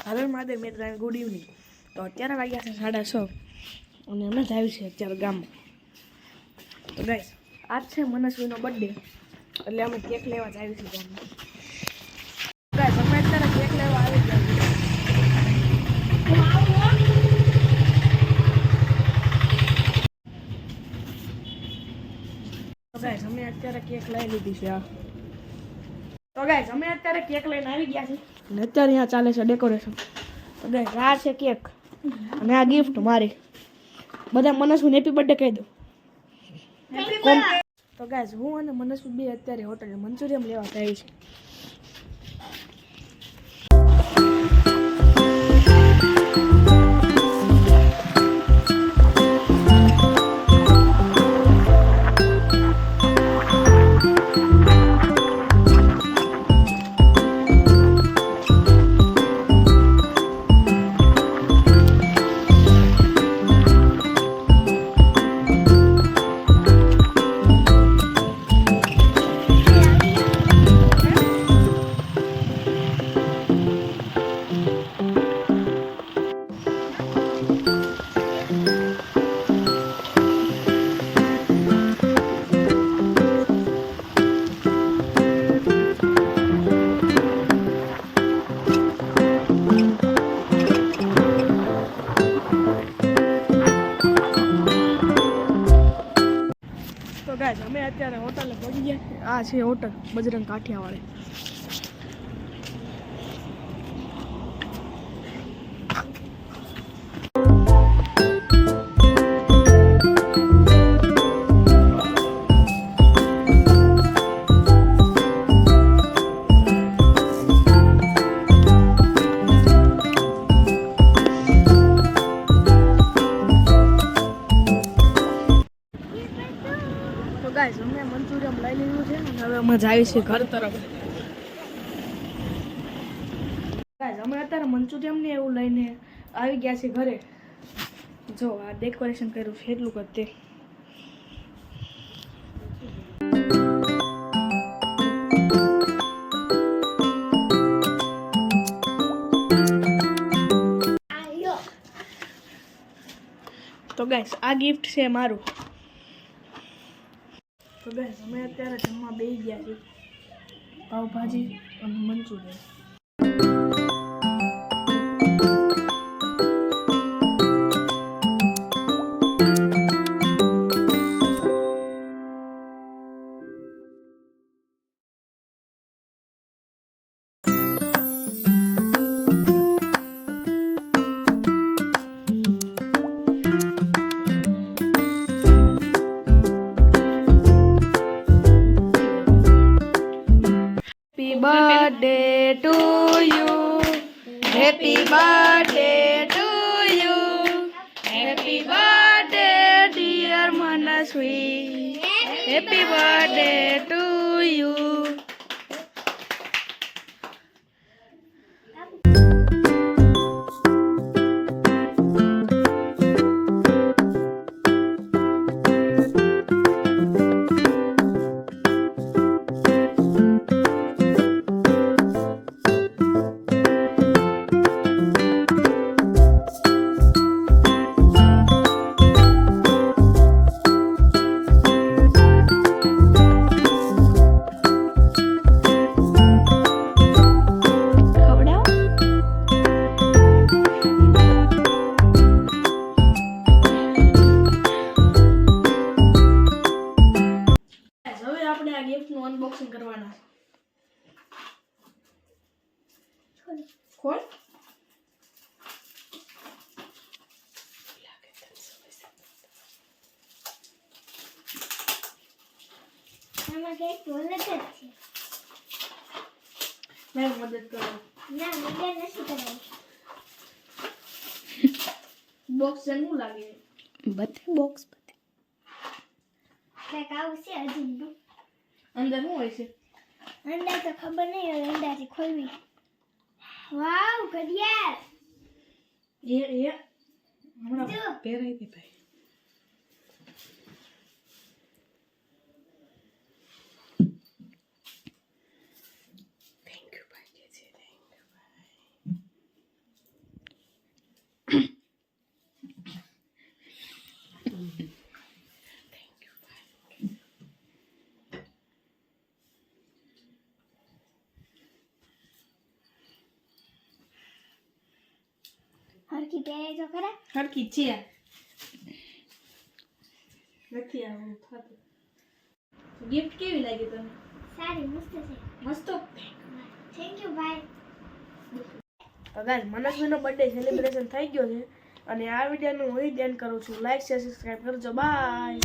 હરે Mahadev મિત્રાને good evening. તો અત્યારે વાગ્યા છે 6:30 અને અમે જ આવી છે અત્યારે ગામમાં. તો ગાઈસ આજ છે મનસ્વીનો બર્થડે એટલે અમે કેક લેવા જ આવી છે ગામમાં. ગાઈસ અમે અત્યારે કેક લેવા આવી ગયા છીએ. તો ગાઈસ અમે અત્યારે કેક લઈ લીધી છે. તો ગાઈસ અમે અત્યારે કેક લઈને આવી ગયા છીએ અને અત્યારે અહીંયા ચાલે છે ડેકોરેશન. તો ગાઈસ આ છે કેક અને આ ગિફ્ટ મારી. બધા મનસ્વીને હેપી બર્થડે કહી દો. તો ગાઈસ હું અને મનસ્વી બે અત્યારે હોટલે મંચુરિયમ લેવા આવી છે. તો ગાઈસ અમે અત્યારે હોટલે પહોંચી ગયા. આ છે હોટલ બજરંગ કાઠિયાવાડી. તો ગાઈસ અમે મંચુરિયમ લઈ લીધું છે અને હવે અમે જઈએ છીએ ઘર તરફ. ગાઈસ અમે અત્યારે મંચુરિયમ ને એવું લઈને આવી ગયા છીએ ઘરે. જો આ ડેકોરેશન કર્યું છે એટલું કરતે. તો ગાઈસ આ ગિફ્ટ છે મારું. તો ગાઈસ અમે અત્યારે જમવા બેસી ગયા છીએ. પાવભાજી અને Manchurian. Happy birthday to you. Happy birthday to you. Happy birthday dear Manaswi. Happy birthday to you. આપણે આ ગિફ્ટનું અનબોક્સિંગ કરવાના છે. ખોલ. આમાં કઈ ટોલ જ છે. મેં મદદ કરો. ના મદદ નથી કરવાની. બોક્સ જેવું લાગે. બધી બોક્સ બધી કઈક આવશે હજી. અંદર શું હોય છે? અંડા તો ખબર નહીં હવે અંડાથી ખોલવી. વાવ ઘડિયાળ. હમણાં પહેરાઈ દે ભાઈ. થેન્ક યુ ભાઈ. હરખી પહેરે તો ખરા. હરખી છે નથી આવું થતું. ગિફ્ટ કેવી લાગી તમને? સારી મસ્ત છે. મસ્ત. થેન્ક યુ ભાઈ. તો ગાઈસ મનસ્વીનો બર્થડે સેલિબ્રેશન થઈ ગયો છે અને આ વિડીયોનું હું ધ્યાન કરું છું. લાઈક શેર સબસ્ક્રાઇબ કરજો. બાય.